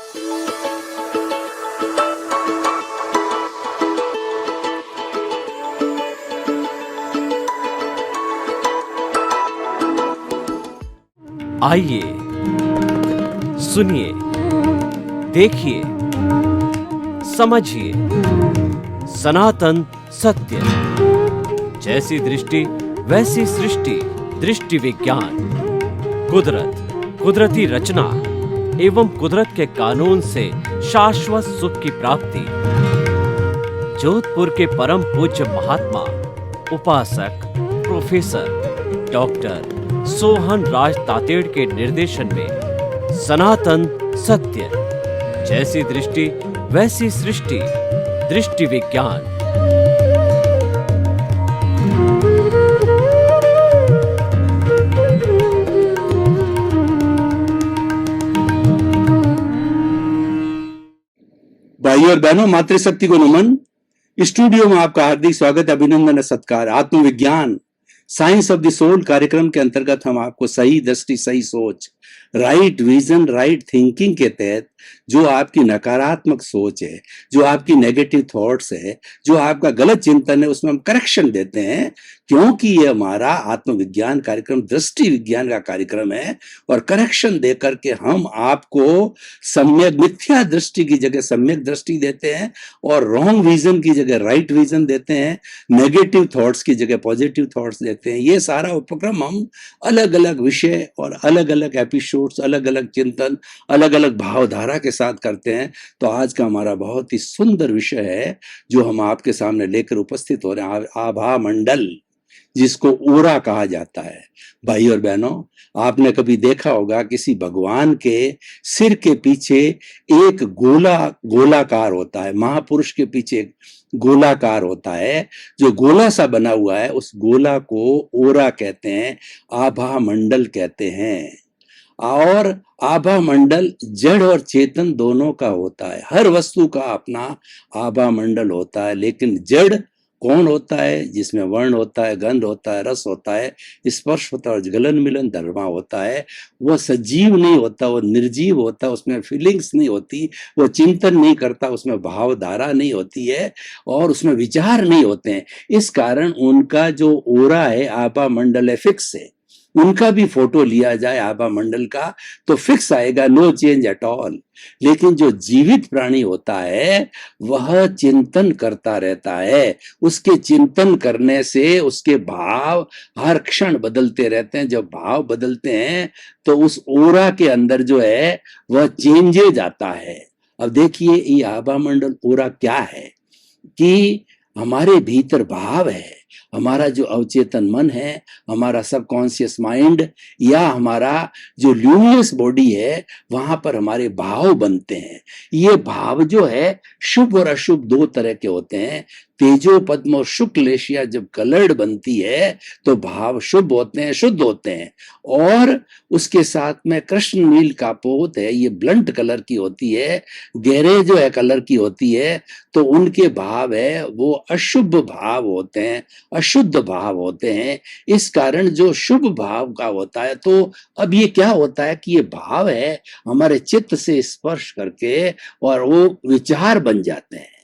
आइए, सुनिए, देखिए, समझिए सनातन सत्य। जैसी दृष्टि वैसी सृष्टि, दृष्टि विज्ञान। कुदरत, कुदरती रचना एवं कुदरत के कानून से शाश्वत सुख की प्राप्ति। जोधपुर के परम पूज्य महात्मा उपासक प्रोफेसर डॉक्टर सोहन राज तातेड़ के निर्देशन में सनातन सत्य। जैसी दृष्टि वैसी सृष्टि, दृष्टि विज्ञान। भाइयों और बहनों, मातृशक्ति को नमन। स्टूडियो में आपका हार्दिक स्वागत, अभिनंदन, सत्कार। आत्मविज्ञान, साइंस ऑफ द सोल कार्यक्रम के अंतर्गत हम आपको सही दृष्टि, सही सोच, राइट विजन, राइट थिंकिंग के तहत जो आपकी नकारात्मक सोच है, जो आपकी नेगेटिव थॉट्स है, जो आपका गलत चिंतन है, उसमें हम करेक्शन देते हैं। क्योंकि ये हमारा आत्मविज्ञान कार्यक्रम दृष्टि विज्ञान का कार्यक्रम है और करेक्शन दे करके हम आपको सम्यक मिथ्या दृष्टि की जगह सम्यक दृष्टि देते हैं और रॉन्ग विजन की जगह राइट विजन देते हैं, नेगेटिव थॉट्स की जगह पॉजिटिव थॉट्स देते हैं। ये सारा उपक्रम हम अलग अलग विषय और अलग अलग एपिसोड्स, अलग अलग चिंतन, अलग अलग भावधारा के साथ करते हैं। तो आज का हमारा बहुत ही सुंदर विषय है जो हम आपके सामने लेकर उपस्थित हो रहे हैं, आभा मंडल, जिसको ओरा कहा जाता है। भाई और बहनों, आपने कभी देखा होगा किसी भगवान के सिर के पीछे एक गोलाकार होता है, महापुरुष के पीछे एक गोलाकार होता है, जो गोला सा बना हुआ है, उस गोला को ओरा कहते हैं, आभा मंडल कहते हैं। और आभा मंडल जड़ और चेतन दोनों का होता है। हर वस्तु का अपना आभा मंडल होता है, लेकिन जड़ कौन होता है? जिसमें वर्ण होता है, गंध होता है, रस होता है, स्पर्श होता है और गलन मिलन धर्मा होता है। वो सजीव नहीं होता, वो निर्जीव होता है, उसमें फीलिंग्स नहीं होती, वो चिंतन नहीं करता, उसमें भावधारा नहीं होती है और उसमें विचार नहीं होते हैं। इस कारण उनका जो ओरा है, आभा मंडल है, फिक्स है। उनका भी फोटो लिया जाए आभा मंडल का तो फिक्स आएगा, नो चेंज एट ऑल। लेकिन जो जीवित प्राणी होता है वह चिंतन करता रहता है। उसके चिंतन करने से उसके भाव हर क्षण बदलते रहते हैं। जब भाव बदलते हैं तो उस ओरा के अंदर जो है वह चेंजे जाता है। अब देखिए, ये आभा मंडल ओरा क्या है कि हमारे भीतर भाव है, हमारा जो अवचेतन मन है, हमारा सबकॉन्शियस माइंड या हमारा जो ल्यूमिनस बॉडी है, वहां पर हमारे भाव बनते हैं। ये भाव जो है शुभ और अशुभ दो तरह के होते हैं। तेजो पद्म और शुक्ल एशिया जब कलर्ड बनती है तो भाव शुभ होते हैं, शुद्ध होते हैं। और उसके साथ में कृष्ण नील का पोत है, ये ब्लंट कलर की होती है, गहरे जो है कलर की होती है, तो उनके भाव है वो अशुभ भाव होते हैं, अशुद्ध भाव होते हैं। इस कारण जो शुभ भाव का होता है, तो अब ये क्या होता है कि ये भाव है हमारे चित्त से स्पर्श करके और वो विचार बन जाते हैं।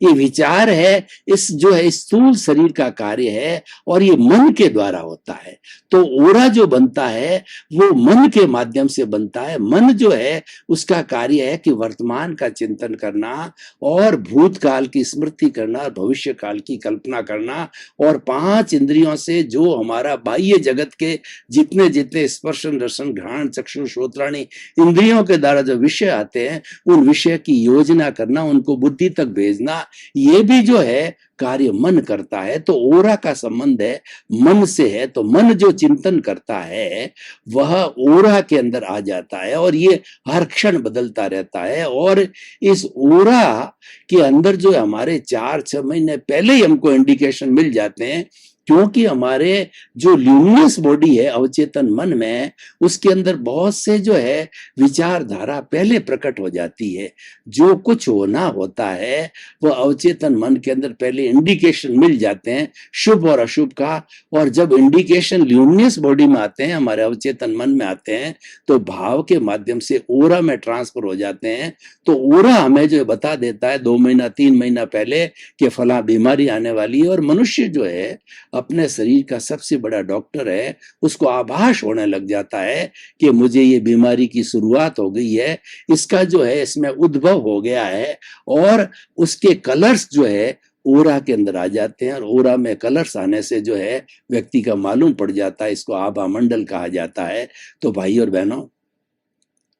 ये विचार है, इस जो है स्थूल शरीर का कार्य है और ये मन के द्वारा होता है। तो ओरा जो बनता है वो मन के माध्यम से बनता है। मन जो है उसका कार्य है कि वर्तमान का चिंतन करना और भूतकाल की स्मृति करना और भविष्य काल की कल्पना करना। और पांच इंद्रियों से जो हमारा बाह्य जगत के जितने जितने स्पर्शन, रसन, घ्राण, चक्षु, श्रोत्राणी इंद्रियों के द्वारा जो विषय आते हैं, उन विषय की योजना करना, उनको बुद्धि तक भेजना, ये भी जो है कार्य मन करता है। तो ओरा का संबंध है मन से है। तो मन जो चिंतन करता है वह ओरा के अंदर आ जाता है और ये हर क्षण बदलता रहता है। और इस ओरा के अंदर जो हमारे 4-6 महीने पहले ही हमको इंडिकेशन मिल जाते हैं क्योंकि हमारे जो ल्यूमिनस बॉडी है अवचेतन मन में, उसके अंदर बहुत से जो है विचारधारा पहले प्रकट हो जाती है। जो कुछ होना होता है वह अवचेतन मन के अंदर पहले इंडिकेशन मिल जाते हैं शुभ और अशुभ का। और जब इंडिकेशन ल्यूमिनस बॉडी में आते हैं, हमारे अवचेतन मन में आते हैं, तो भाव के माध्यम से ओरा में ट्रांसफर हो जाते हैं। तो ओरा हमें जो बता देता है 2 महीना 3 महीना पहले कि फला बीमारी आने वाली है। और मनुष्य जो है अपने शरीर का सबसे बड़ा डॉक्टर है, उसको आभास होने लग जाता है कि मुझे ये बीमारी की शुरुआत हो गई है, इसका जो है इसमें उद्भव हो गया है। और उसके कलर्स जो है ओरा के अंदर आ जाते हैं, और ओरा में कलर्स आने से जो है व्यक्ति का मालूम पड़ जाता है। इसको आभा मंडल कहा जाता है। तो भाई और बहनों,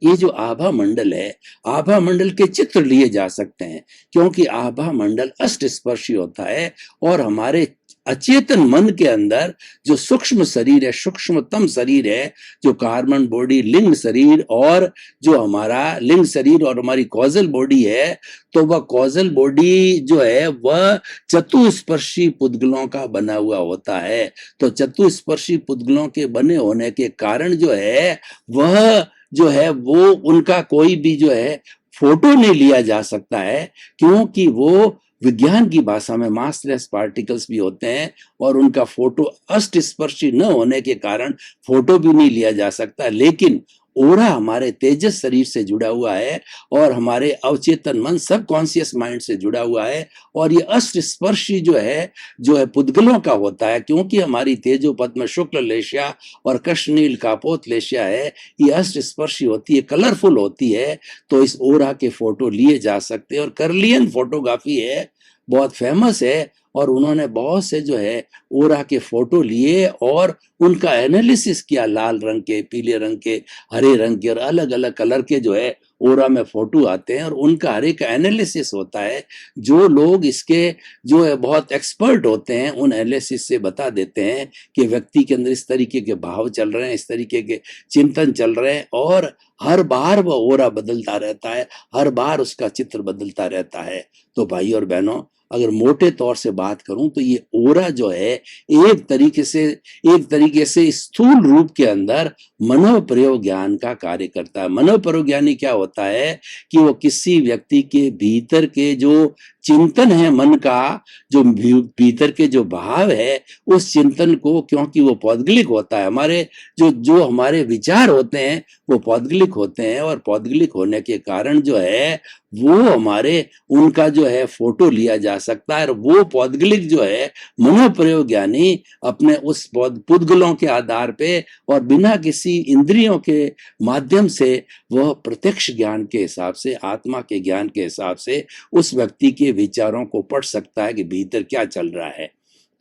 ये जो आभा मंडल है, आभा मंडल के चित्र लिए जा सकते हैं, क्योंकि आभा मंडल अष्ट स्पर्शी होता है। और हमारे अचेतन मन के अंदर जो सूक्ष्म शरीर है, सूक्ष्मतम शरीर है, जो कार्बन बॉडी लिंग शरीर, और जो हमारा लिंग शरीर और हमारी कॉजल बॉडी है, तो वह कॉजल बॉडी जो है वह चतुस्पर्शी पुद्गलों का बना हुआ होता है। तो चतुस्पर्शी पुद्गलों के बने होने के कारण जो है वह जो है वो उनका कोई भी जो है फोटो नहीं लिया जा सकता है, क्योंकि वो विज्ञान की भाषा में मासलेस पार्टिकल्स भी होते हैं, और उनका फोटो अष्ट स्पर्शी न होने के कारण फोटो भी नहीं लिया जा सकता। लेकिन ओरा हमारे तेजस शरीर से जुड़ा हुआ है, और हमारे अवचेतन मन सब कॉन्शियस माइंड से जुड़ा हुआ है। और ये अष्ट स्पर्शी जो है पुद्गलों का होता है, क्योंकि हमारी तेजो पद्म शुक्ल लेशिया और कृष्णनील कापोत लेशिया है, ये अष्ट स्पर्शी होती है, कलरफुल होती है। तो इस ओरा के फोटो लिए जा सकते हैं। और कर्लियन फोटोग्राफी है, बहुत फेमस है, और उन्होंने बहुत से जो है ओरा के फोटो लिए और उनका एनालिसिस किया। लाल रंग के, पीले रंग के, हरे रंग के, और अलग अलग कलर के जो है ओरा में फोटो आते हैं, और उनका हर एक एनालिसिस होता है। जो लोग इसके जो है बहुत एक्सपर्ट होते हैं, उन एनालिसिस से बता देते हैं कि व्यक्ति के अंदर इस तरीके के भाव चल रहे हैं, इस तरीके के चिंतन चल रहे हैं, और हर बार वह ओरा बदलता रहता है, हर बार उसका चित्र बदलता रहता है। तो भाई और बहनों, अगर मोटे तौर से बात करूं तो ये ओरा जो है एक तरीके से स्थूल रूप के अंदर मनोप्रयोग ज्ञान का कार्य करता है। मनोप्रयोग ज्ञानी क्या होता है कि वो किसी व्यक्ति के भीतर के जो चिंतन है, मन का जो भीतर के जो भाव है, उस चिंतन को, क्योंकि वो पौद्गलिक होता है, हमारे जो हमारे विचार होते हैं वो पौद्गलिक होते हैं, और पौद्गलिक होने के कारण जो है वो हमारे उनका जो है फोटो लिया जा सकता है। और वो पौद्गलिक जो है मनोप्रयोग ज्ञानी अपने उस पुद्गलों के आधार पे और बिना किसी इंद्रियों के माध्यम से वह प्रत्यक्ष ज्ञान के हिसाब से, आत्मा के ज्ञान के हिसाब से उस व्यक्ति के विचारों को पढ़ सकता है कि भीतर क्या चल रहा है।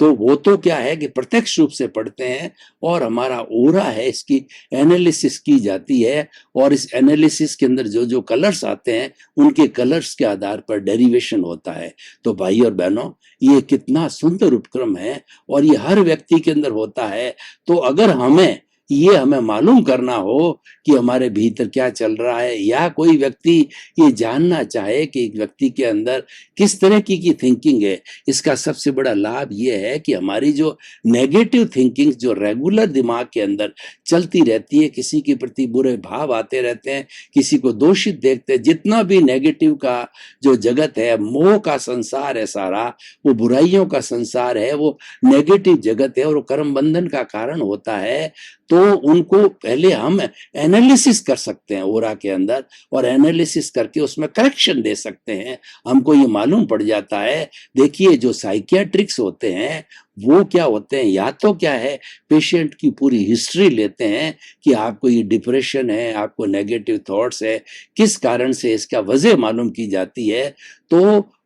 तो वो तो क्या है कि प्रत्यक्ष रूप से पढ़ते हैं, और हमारा ओरा है, इसकी एनालिसिस की जाती है। और इस एनालिसिस के अंदर जो जो कलर्स आते हैं, उनके कलर्स के आधार पर डेरिवेशन होता है। तो भाई और बहनों, ये कितना सुंदर उपक्रम है, और ये हर व्यक्ति के अंदर होता है। तो अगर हमें मालूम करना हो कि हमारे भीतर क्या चल रहा है, या कोई व्यक्ति ये जानना चाहे कि एक व्यक्ति के अंदर किस तरह की थिंकिंग है, इसका सबसे बड़ा लाभ ये है कि हमारी जो नेगेटिव थिंकिंग जो रेगुलर दिमाग के अंदर चलती रहती है, किसी के प्रति बुरे भाव आते रहते हैं, किसी को दोषित देखते हैं, जितना भी नेगेटिव का जो जगत है, मोह का संसार है सारा, वो बुराइयों का संसार है, वो नेगेटिव जगत है, और वो कर्म बंधन का कारण होता है। तो उनको पहले हम एनालिसिस कर सकते हैं ओरा के अंदर, और एनालिसिस करके उसमें करेक्शन दे सकते हैं। हमको ये मालूम पड़ जाता है। देखिए, जो साइकियाट्रिक्स होते हैं वो क्या होते हैं, या तो क्या है, पेशेंट की पूरी हिस्ट्री लेते हैं कि आपको ये डिप्रेशन है, आपको नेगेटिव थॉट्स है, किस कारण से, इसका वजह मालूम की जाती है। तो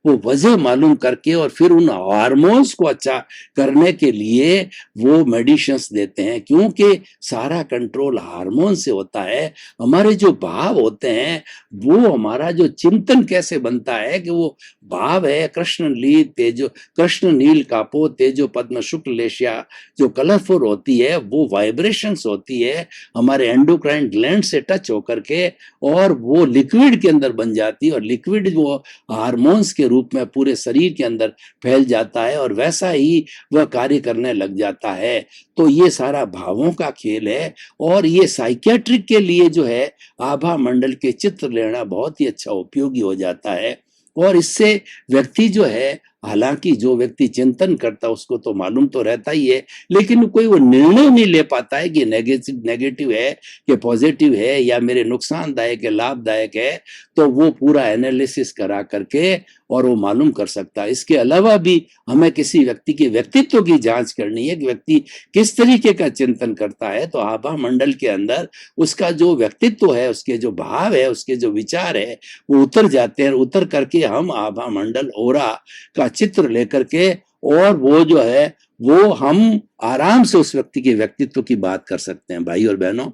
वो वजह मालूम करके और फिर उन हार्मोन्स को अच्छा करने के लिए वो मेडिसिन्स देते हैं, क्योंकि सारा कंट्रोल हार्मोन से होता है। हमारे जो भाव होते हैं, वो हमारा जो चिंतन कैसे बनता है कि वो भाव है कृष्ण नील कापो तेजो पद्म शुक्ल लेशिया, जो कलरफुल होती है, वो वाइब्रेशंस होती है हमारे एंडोक्राइन ग्लैंड से टच होकर के, और वो लिक्विड के अंदर बन जाती है, और लिक्विड वो हार्मोन्स के रूप में पूरे शरीर के अंदर फैल जाता है और वैसा ही वह कार्य करने लग जाता है। तो ये सारा भावों का खेल है और ये साइकियाट्रिक के लिए जो है आभा मंडल के चित्र लेना बहुत ही अच्छा उपयोगी हो जाता है। और इससे व्यक्ति जो है, हालांकि जो व्यक्ति चिंतन करता उसको तो मालूम तो रहता ही है, लेकिन कोई वो निर्णय नहीं ले पाता है कि नेगेटिव है कि पॉजिटिव है या मेरे नुकसानदायक है लाभदायक है, तो वो पूरा एनालिसिस करा करके और वो मालूम कर सकता है। इसके अलावा भी हमें किसी व्यक्ति के व्यक्तित्व की जांच करनी है कि व्यक्ति किस तरीके का चिंतन करता है। तो आभा मंडल के अंदर उसका जो व्यक्तित्व है, उसके जो भाव है, उसके जो विचार है, वो उतर जाते हैं। उतर करके हम आभा मंडल ओरा का चित्र लेकर के और वो जो है वो हम आराम से उस व्यक्ति के व्यक्तित्व की बात कर सकते हैं। भाई और बहनों,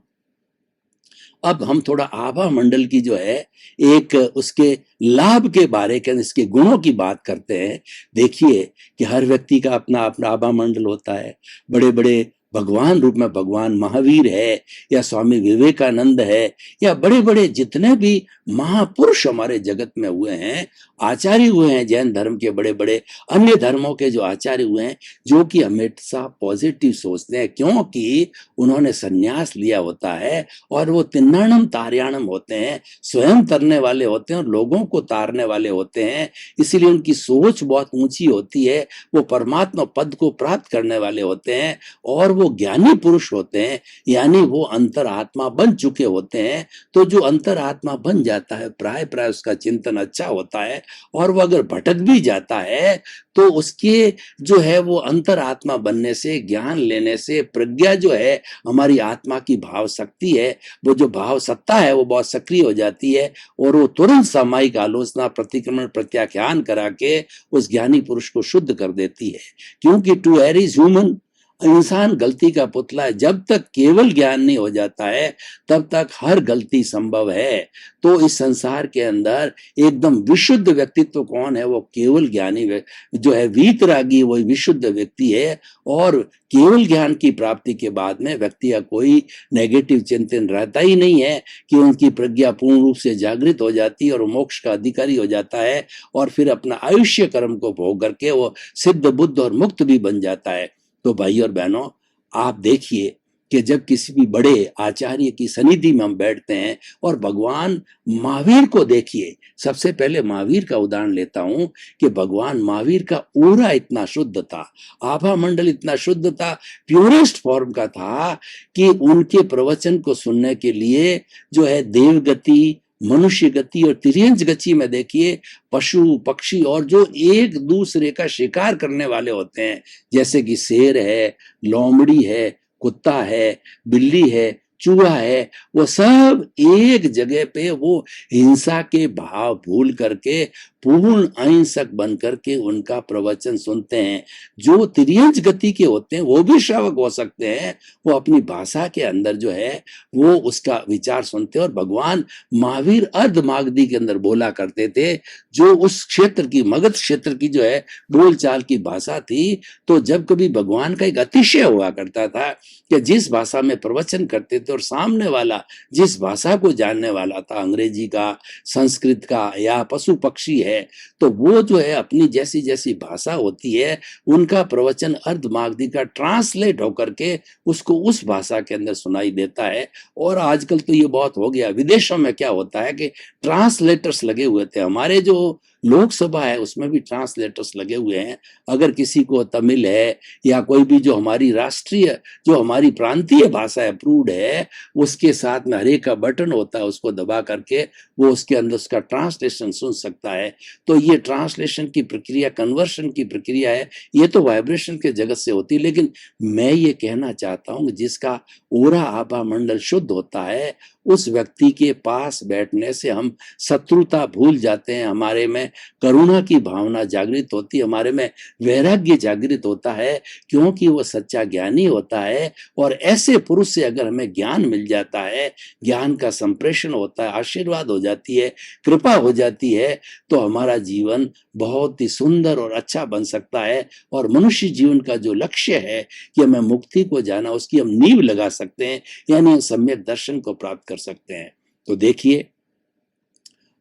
अब हम थोड़ा आभा मंडल की जो है एक उसके लाभ के बारे के, इसके गुणों की बात करते हैं। देखिए कि हर व्यक्ति का अपना अपना आभा मंडल होता है। बड़े बड़े भगवान रूप में भगवान महावीर है या स्वामी विवेकानंद है या बड़े बड़े जितने भी महापुरुष हमारे जगत में हुए हैं, आचार्य हुए हैं, जैन धर्म के बड़े बड़े अन्य धर्मों के जो आचार्य हुए हैं, जो कि हमेशा पॉजिटिव सोचते हैं, क्योंकि उन्होंने संन्यास लिया होता है और वो तिन्नाणम तार्याणम होते हैं, स्वयं तरने वाले होते हैं और लोगों को तारने वाले होते हैं। इसीलिए उनकी सोच बहुत ऊंची होती है। वो परमात्मा पद को प्राप्त करने वाले होते हैं और वो ज्ञानी पुरुष होते हैं, यानी वो अंतरात्मा बन चुके होते हैं। तो जो अंतरात्मा बन जाता है, प्राय प्राय उसका चिंतन अच्छा होता है और वो अगर भटक भी जाता है तो उसके जो है वो अंतरात्मा बनने से, ज्ञान लेने से प्रज्ञा जो है, हमारी आत्मा की भाव शक्ति है, वो जो भाव सत्ता है वो बहुत सक्रिय हो जाती है और वो तुरंत सामायिक आलोचना, प्रतिक्रमण, प्रत्याख्यान करा के उस ज्ञानी पुरुष को शुद्ध कर देती है। क्योंकि टू एयर इज ह्यूमन, इंसान गलती का पुतला है। जब तक केवल ज्ञान नहीं हो जाता है तब तक हर गलती संभव है। तो इस संसार के अंदर एकदम विशुद्ध व्यक्तित्व कौन है? वो केवल ज्ञानी जो है, वीतरागी, वही विशुद्ध व्यक्ति है। और केवल ज्ञान की प्राप्ति के बाद में व्यक्ति का कोई नेगेटिव चिंतन रहता ही नहीं है कि उनकी प्रज्ञा पूर्ण रूप से जागृत हो जाती है और मोक्ष का अधिकारी हो जाता है और फिर अपना आयुष्य कर्म को भोग करके वो सिद्ध, बुद्ध और मुक्त भी बन जाता है। तो भाई और बहनों, आप देखिए कि जब किसी भी बड़े आचार्य की सनिधि में हम बैठते हैं और भगवान महावीर को देखिए, सबसे पहले महावीर का उदाहरण लेता हूं कि भगवान महावीर का ओरा इतना शुद्ध था, आभा मंडल इतना शुद्ध था, प्योरेस्ट फॉर्म का था कि उनके प्रवचन को सुनने के लिए जो है देवगति, मनुष्य गति और तिर्यंच गति में देखिए पशु पक्षी और जो एक दूसरे का शिकार करने वाले होते हैं, जैसे कि शेर है, लोमड़ी है, कुत्ता है, बिल्ली है, चूहा है, वो सब एक जगह पे वो हिंसा के भाव भूल करके पूर्ण अहिंसक बन करके उनका प्रवचन सुनते हैं। जो तिर्यंच गति के होते हैं वो भी श्रावक हो सकते हैं, वो अपनी भाषा के अंदर जो है वो उसका विचार सुनते हैं। और भगवान महावीर अर्धमागधी के अंदर बोला करते थे, जो उस क्षेत्र की, मगध क्षेत्र की जो है बोलचाल की भाषा थी। तो जब कभी भगवान का एक अतिशय हुआ करता था कि जिस भाषा में प्रवचन करते थे और सामने वाला जिस भाषा को जानने वाला था, अंग्रेजी का, संस्कृत का या पशु पक्षी है, तो वो जो है अपनी जैसी जैसी भाषा होती है उनका प्रवचन अर्धमागधी का ट्रांसलेट होकर के उसको उस भाषा के अंदर सुनाई देता है। और आजकल तो ये बहुत हो गया, विदेशों में क्या होता है कि ट्रांसलेटर्स लगे हुए थे। हमारे जो लोकसभा है उसमें भी ट्रांसलेटर्स लगे हुए हैं। अगर किसी को तमिल है या कोई भी जो हमारी राष्ट्रीय, जो हमारी प्रांतीय भाषा अप्रूव्ड है, उसके साथ में हरे का बटन होता है, उसको दबा करके वो उसके अंदर उसका ट्रांसलेशन सुन सकता है। तो ये ट्रांसलेशन की प्रक्रिया, कन्वर्शन की प्रक्रिया है, ये तो वाइब्रेशन के जगत से होती है। लेकिन मैं ये कहना चाहता हूँ जिसका ओरा आभा मंडल शुद्ध होता है, उस व्यक्ति के पास बैठने से हम शत्रुता भूल जाते हैं, हमारे में करुणा की भावना जागृत होती है, हमारे में वैराग्य जागृत होता है, क्योंकि वो सच्चा ज्ञानी होता है। और ऐसे पुरुष से अगर हमें ज्ञान मिल जाता है, ज्ञान का संप्रेषण होता है, आशीर्वाद हो जाती है, कृपा हो जाती है, तो हमारा जीवन बहुत ही सुंदर और अच्छा बन सकता है। और मनुष्य जीवन का जो लक्ष्य है कि हमें मुक्ति को जाना, उसकी हम नींव लगा सकते हैं, यानी सम्यक दर्शन को प्राप्त कर सकते हैं। तो देखिए,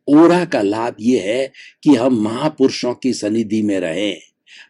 ओरा का लाभ ये है कि हम महापुरुषों की सनिधि में रहें।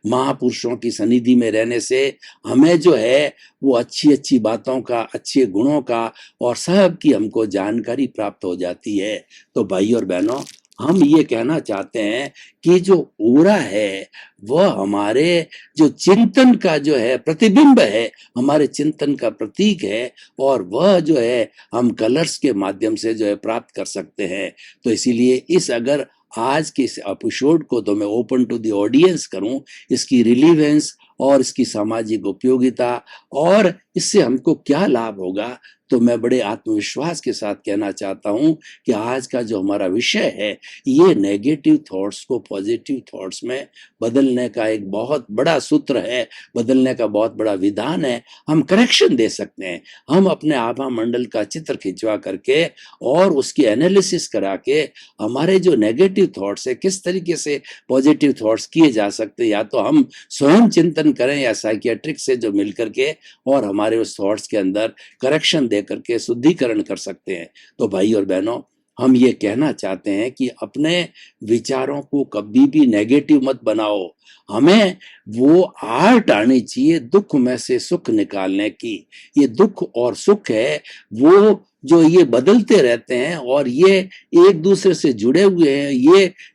महापुरुषों की सनिधि में रहने से हमें जो है वो अच्छी अच्छी बातों का, अच्छे गुणों का और सब की हमको जानकारी प्राप्त हो जाती है। तो भाई और बहनों, हम ये कहना चाहते हैं कि जो ओरा है वह हमारे जो चिंतन का जो है प्रतिबिंब है, हमारे चिंतन का प्रतीक है, और वह जो है हम कलर्स के माध्यम से जो है प्राप्त कर सकते हैं। तो इसीलिए इस अगर आज के इस एपिसोड को तो मैं ओपन टू द ऑडियंस करूं, इसकी रिलीवेंस और इसकी सामाजिक उपयोगिता और इससे हमको क्या लाभ होगा, तो मैं बड़े आत्मविश्वास के साथ कहना चाहता हूं कि आज का जो हमारा विषय है ये नेगेटिव थॉट्स को पॉजिटिव थॉट्स में बदलने का एक बहुत बड़ा सूत्र है, बदलने का बहुत बड़ा विधान है। हम करेक्शन दे सकते हैं। हम अपने आभा मंडल का चित्र खिंचवा करके और उसकी एनालिसिस करा के हमारे जो नेगेटिव थॉट्स है किस तरीके से पॉजिटिव थॉट्स किए जा सकते हैं, या तो हम स्वयं चिंतन करें या साइकियाट्रिक से जो मिल करके और हमारे उस थॉट्स के अंदर करेक्शन दे करके शुद्धिकरण कर सकते हैं। तो भाई और बहनों, हम ये कहना चाहते हैं कि अपने विचारों को कभी भी नेगेटिव मत बनाओ। हमें वो आर्ट आनी चाहिए दुख में से सुख निकालने की। ये दुख और सुख है वो जो ये बदलते रहते हैं और ये एक दूसरे से जुड़े हुए हैं।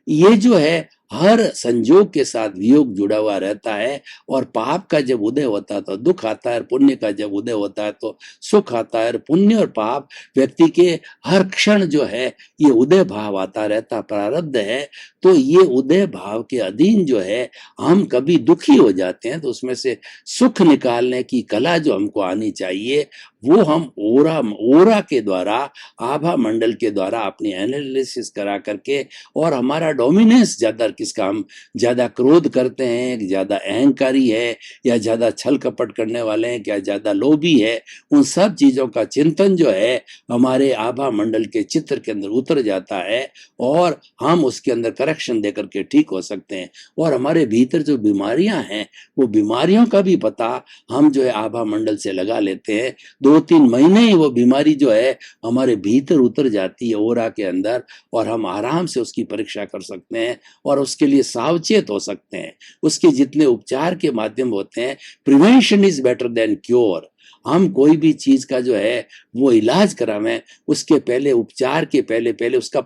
ये जो है हर संजोग के साथ वियोग जुड़ा हुआ रहता है, और पाप का जब उदय होता है तो दुख आता है, पुण्य का जब उदय होता है तो सुख आता है। पुण्य और पाप व्यक्ति के हर क्षण जो है ये उदय भाव आता रहता, प्रारब्ध है। तो ये उदय भाव के अधीन जो है हम कभी दुखी हो जाते हैं, तो उसमें से सुख निकालने की कला जो हमको आनी चाहिए वो हम ओरा के द्वारा, आभा मंडल के द्वारा अपनी एनालिसिस करा करके, और हमारा डोमिनेंस ज्यादा किसका, हम ज्यादा क्रोध करते हैं, ज्यादा अहंकारी है, या ज्यादा छल कपट करने वाले हैं, क्या ज्यादा लोभी है, उन सब चीजों का चिंतन जो है हमारे आभा मंडल के चित्र के अंदर उतर जाता है और हम उसके अंदर करेक्शन देकर के ठीक हो सकते हैं। और हमारे भीतर जो बीमारियां हैं वो बीमारियों का भी पता हम जो है आभा मंडल से लगा लेते हैं। 2-3 महीने ही वो बीमारी जो है हमारे भीतर उतर जाती है ओरा के अंदर, और हम आराम से उसकी परीक्षा कर सकते हैं और उसके लिए सावचेत हो सकते हैं। उसके जितने उपचार के माध्यम होते हैं, prevention is better than cure. हम कोई भी चीज का जो है वो इलाज करावें, उसके पहले, उपचार के पहले उसका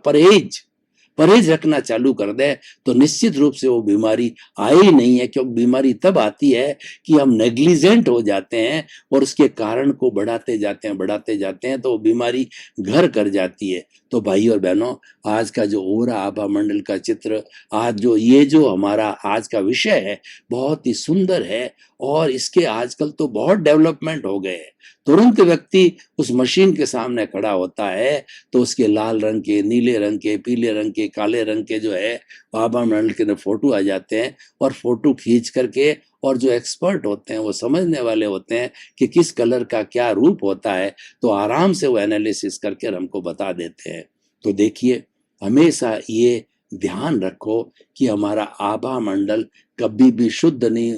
परहेज रखना चालू कर दे तो निश्चित रूप से वो बीमारी आई ही नहीं है। क्योंकि बीमारी तब आती है कि हम नेग्लिजेंट हो जाते हैं और उसके कारण को बढ़ाते जाते हैं तो वो बीमारी घर कर जाती है। तो भाई और बहनों, आज का जो ओरा आभा मंडल का चित्र, आज जो ये जो हमारा आज का विषय है बहुत ही सुंदर है, और इसके आजकल तो बहुत डेवलपमेंट हो गए हैं। तुरंत व्यक्ति उस मशीन के सामने खड़ा होता है तो उसके लाल रंग के, नीले रंग के, पीले रंग के, काले रंग के जो है आभा मंडल के अंदर फोटो आ जाते हैं, और फोटो खींच करके, और जो एक्सपर्ट होते हैं वो समझने वाले होते हैं कि किस कलर का क्या रूप होता है, तो आराम से वो एनालिसिस करके हमको बता देते हैं। तो देखिए, हमेशा ये ध्यान रखो कि हमारा आभा मंडल कभी भी शुद्ध नहीं,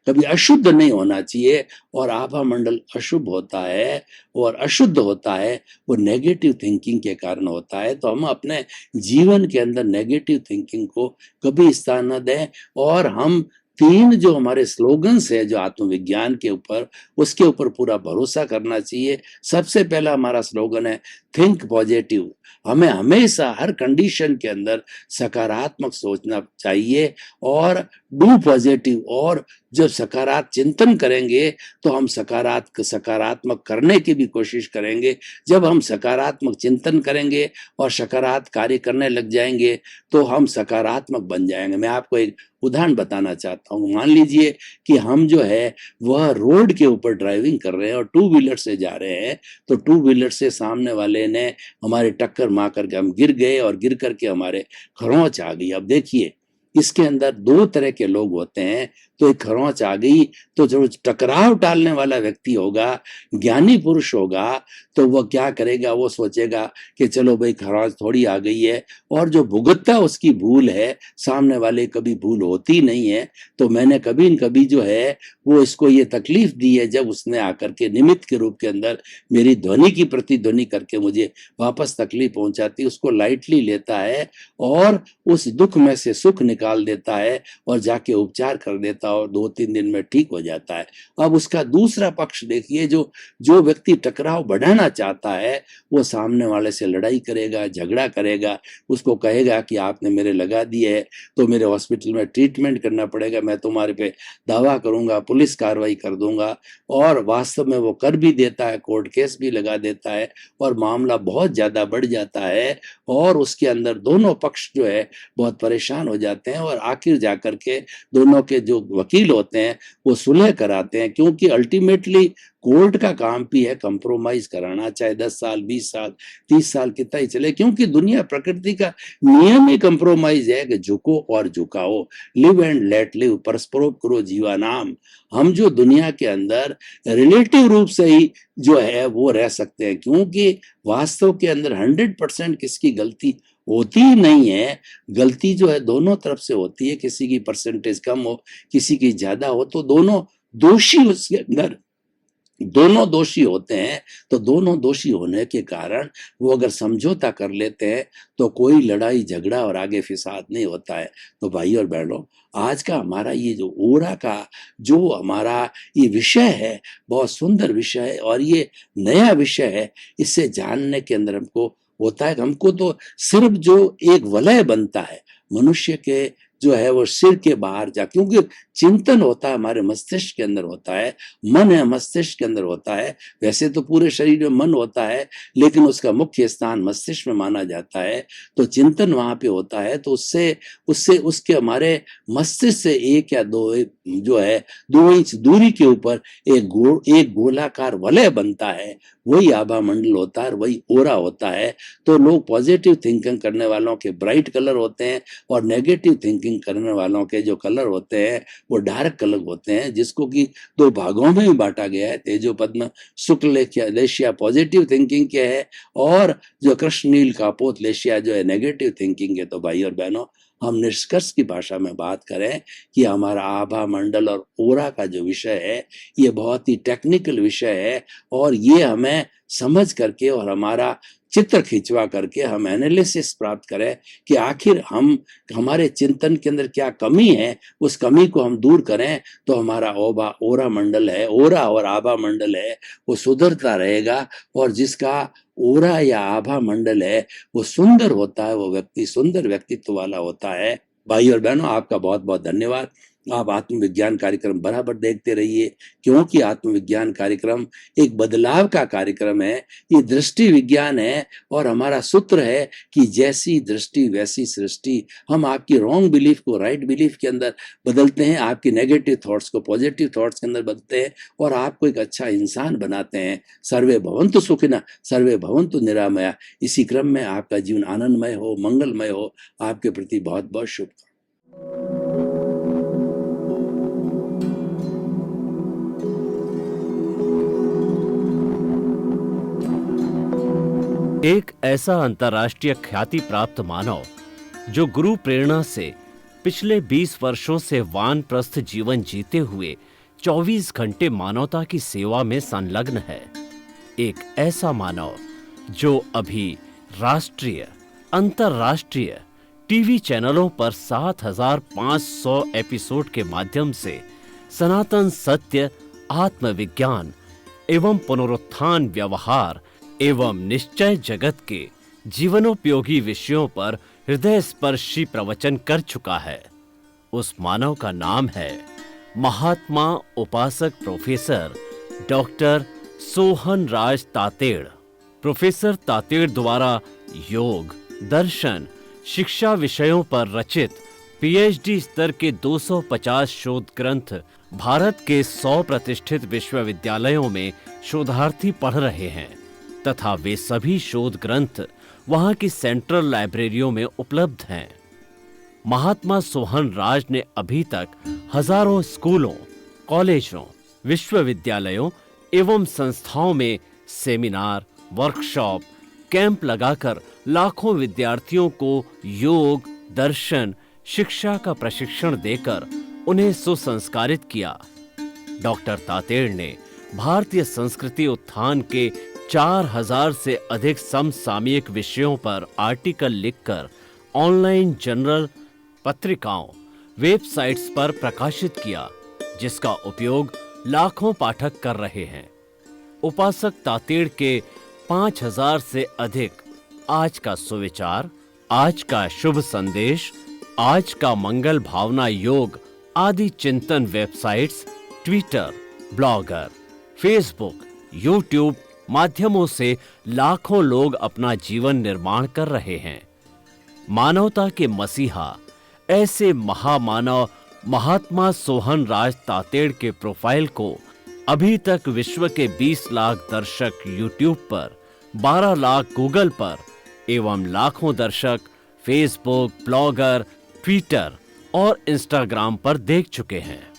कभी अशुद्ध नहीं होना चाहिए। और आभा मंडल अशुभ होता है और अशुद्ध होता है वो नेगेटिव थिंकिंग के कारण होता है। तो हम अपने जीवन के अंदर नेगेटिव थिंकिंग को कभी स्थान न दें, और हम 3 जो हमारे स्लोगन्स है जो आत्मविज्ञान के ऊपर, उसके ऊपर पूरा भरोसा करना चाहिए। सबसे पहला हमारा स्लोगन है थिंक पॉजिटिव। हमें हमेशा हर कंडीशन के अंदर सकारात्मक सोचना चाहिए और डू पॉजिटिव। और जब सकारात्मक चिंतन करेंगे तो हम सकारात्मक करने की भी कोशिश करेंगे। जब हम सकारात्मक चिंतन करेंगे और सकारात्मक कार्य करने लग जाएंगे तो हम सकारात्मक बन जाएंगे। मैं आपको एक उदाहरण बताना चाहता हूँ। मान लीजिए कि हम जो है वह रोड के ऊपर ड्राइविंग कर रहे हैं और 2 व्हीलर से जा रहे हैं, तो 2 व्हीलर से सामने वाले ने हमारे टक्कर मार करके हम गिर गए और गिर करके हमारे खरोंच आ गई। अब देखिए, इसके अंदर 2 तरह के लोग होते हैं। तो एक खरोंच आ गई, तो जो टकराव टालने वाला व्यक्ति होगा, ज्ञानी पुरुष होगा, तो वह क्या करेगा, वो सोचेगा कि चलो भाई खरोंच थोड़ी आ गई है, और जो भुगतता उसकी भूल है, सामने वाले कभी भूल होती नहीं है, तो मैंने कभी न कभी जो है वो इसको ये तकलीफ दी है, जब उसने आकर के निमित्त के रूप के अंदर मेरी ध्वनि की प्रतिध्वनि करके मुझे वापस तकलीफ पहुंचाती, उसको लाइटली लेता है और उस दुख में से सुख निकाल देता है और जाके उपचार कर देता है और 2-3 दिन में ठीक हो जाता है। अब उसका दूसरा पक्ष देखिए, जो जो व्यक्ति टकराव बढ़ाना चाहता है, वो सामने वाले से लड़ाई करेगा, झगड़ा करेगा, उसको कहेगा कि आपने मेरे लगा दिए है तो मेरे हॉस्पिटल में ट्रीटमेंट करना पड़ेगा, मैं तुम्हारे पे दावा करूंगा, पुलिस कार्रवाई कर दूंगा, और वास्तव में वो कर भी देता है, कोर्ट केस भी लगा देता है और मामला बहुत ज्यादा बढ़ जाता है, और उसके अंदर दोनों पक्ष जो है बहुत परेशान हो जाते हैं, और आखिर जाकर के दोनों के जो वकील होते हैं वो सुलह कराते हैं, क्योंकि अल्टीमेटली कोर्ट का काम भी है कंप्रोमाइज कराना, चाहे 10 साल 20 साल 30 साल कितना ही चले, क्योंकि दुनिया प्रकृति का नियम ही कंप्रोमाइज है कि झुको और झुकाओ, लिव एंड लेट लिव, परस्परोप करो जीवा नाम। हम जो दुनिया के अंदर रिलेटिव रूप से ही जो है वो रह सकते हैं, क्योंकि वास्तव के अंदर 100% किसकी गलती होती ही नहीं है, गलती जो है दोनों तरफ से होती है, किसी की परसेंटेज कम हो, किसी की ज्यादा हो, तो दोनों दोषी उसके अंदर दोनों दोषी होते हैं। तो दोनों दोषी होने के कारण वो अगर समझौता कर लेते हैं तो कोई लड़ाई झगड़ा और आगे फिसाद नहीं होता है। तो भाई और बहनों, आज का हमारा ये जो ओरा का जो हमारा ये विषय है, बहुत सुंदर विषय है और ये नया विषय है। इससे जानने के अंदर हमको होता है, हमको तो सिर्फ जो एक वलय बनता है मनुष्य के जो है वो सिर के बाहर जा, क्योंकि चिंतन होता है हमारे मस्तिष्क के अंदर होता है, मन है मस्तिष्क के अंदर होता है। वैसे तो पूरे शरीर में मन होता है, लेकिन उसका मुख्य स्थान मस्तिष्क में माना जाता है, तो चिंतन वहां पे होता है। तो उससे उससे उसके हमारे मस्तिष्क से 1 या 2 जो है 2 इंच दूरी के ऊपर एक गोलाकार वलय बनता है, वही आभा मंडल होता है, वही ओरा होता है। तो लोग पॉजिटिव थिंकिंग करने वालों के ब्राइट कलर होते हैं और नेगेटिव थिंकिंग करने वालों के जो कलर होते हैं वो डार्क कलर होते हैं, जिसको कि 2 भागों में भी बांटा गया है। तेजो पद्म शुक्ल लेशिया पॉजिटिव थिंकिंग के है, और जो कृष्ण नील कापोत लेशिया जो है नेगेटिव थिंकिंग है। तो भाई और बहनों, हम निष्कर्ष की भाषा में बात करें कि हमारा आभा मंडल और ओरा का जो विषय है ये बहुत ही टेक्निकल विषय है, और ये हमें समझ करके और हमारा चित्र खिंचवा करके हम एनालिसिस प्राप्त करें कि आखिर हम हमारे चिंतन के अंदर क्या कमी है, उस कमी को हम दूर करें तो हमारा ओरा मंडल है, ओरा और आभा मंडल है, वो सुधरता रहेगा। और जिसका ओरा या आभा मंडल है वो सुंदर होता है, वो व्यक्ति सुंदर व्यक्तित्व वाला होता है। भाई और बहनों, आपका बहुत बहुत धन्यवाद। आप आत्मविज्ञान कार्यक्रम बराबर देखते रहिए, क्योंकि आत्मविज्ञान कार्यक्रम एक बदलाव का कार्यक्रम है, ये दृष्टि विज्ञान है, और हमारा सूत्र है कि जैसी दृष्टि वैसी सृष्टि। हम आपकी रॉन्ग बिलीफ को राइट बिलीफ के अंदर बदलते हैं, आपकी नेगेटिव थॉट्स को पॉजिटिव थॉट्स के अंदर बदलते हैं, और आपको एक अच्छा इंसान बनाते हैं। सर्वे भवन्तु सुखिनः, सर्वे भवन्तु निरामया। इसी क्रम में आपका जीवन आनंदमय हो, मंगलमय हो। आपके प्रति बहुत बहुत शुभकामनाएं। एक ऐसा अंतर्राष्ट्रीय ख्याति प्राप्त मानव जो गुरु प्रेरणा से पिछले 20 वर्षों से वानप्रस्थ जीवन जीते हुए 24 घंटे मानवता की सेवा में संलग्न है। एक ऐसा मानव जो अभी राष्ट्रीय, अंतर्राष्ट्रीय टीवी चैनलों पर 7,500 एपिसोड के माध्यम से सनातन सत्य, आत्मविज्ञान एवं पुनरुत्थान व्यवहार एवं निश्चय जगत के जीवनोपयोगी विषयों पर हृदय स्पर्शी प्रवचन कर चुका है। उस मानव का नाम है महात्मा उपासक प्रोफेसर डॉक्टर सोहन राज तातेड़। प्रोफेसर तातेड़ द्वारा योग, दर्शन, शिक्षा विषयों पर रचित पीएचडी स्तर के 250 शोध ग्रंथ भारत के 100 प्रतिष्ठित विश्वविद्यालयों में शोधार्थी पढ़ रहे हैं, तथा वे सभी शोध ग्रंथ वहां की सेंट्रल लाइब्रेरियों में उपलब्ध हैं। महात्मा सोहन राज ने अभी तक हजारों स्कूलों, कॉलेजों, विश्वविद्यालयों एवं संस्थाओं में सेमिनार, वर्कशॉप, कैंप लगाकर लाखों विद्यार्थियों को योग, दर्शन, शिक्षा का प्रशिक्षण देकर उन्हें सुसंस्कारित किया। डॉक्टर तातेड़ ने भारतीय संस्कृति उत्थान के 4000 से अधिक समसामयिक विषयों पर आर्टिकल लिखकर ऑनलाइन जर्नल, पत्रिकाओं, वेबसाइट्स पर प्रकाशित किया, जिसका उपयोग लाखों पाठक कर रहे हैं। उपासक तातेड़ के 5000 से अधिक आज का सुविचार, आज का शुभ संदेश, आज का मंगल भावना योग आदि चिंतन websites, Twitter, blogger, Facebook, YouTube माध्यमों से लाखों लोग अपना जीवन निर्माण कर रहे हैं। मानवता के मसीहा ऐसे महामानव महात्मा सोहन राज तातेड़ के प्रोफाइल को अभी तक विश्व के 20 लाख दर्शक यूट्यूब पर, 12 लाख गूगल पर एवं लाखों दर्शक फेसबुक, ब्लॉगर, ट्विटर और इंस्टाग्राम पर देख चुके हैं।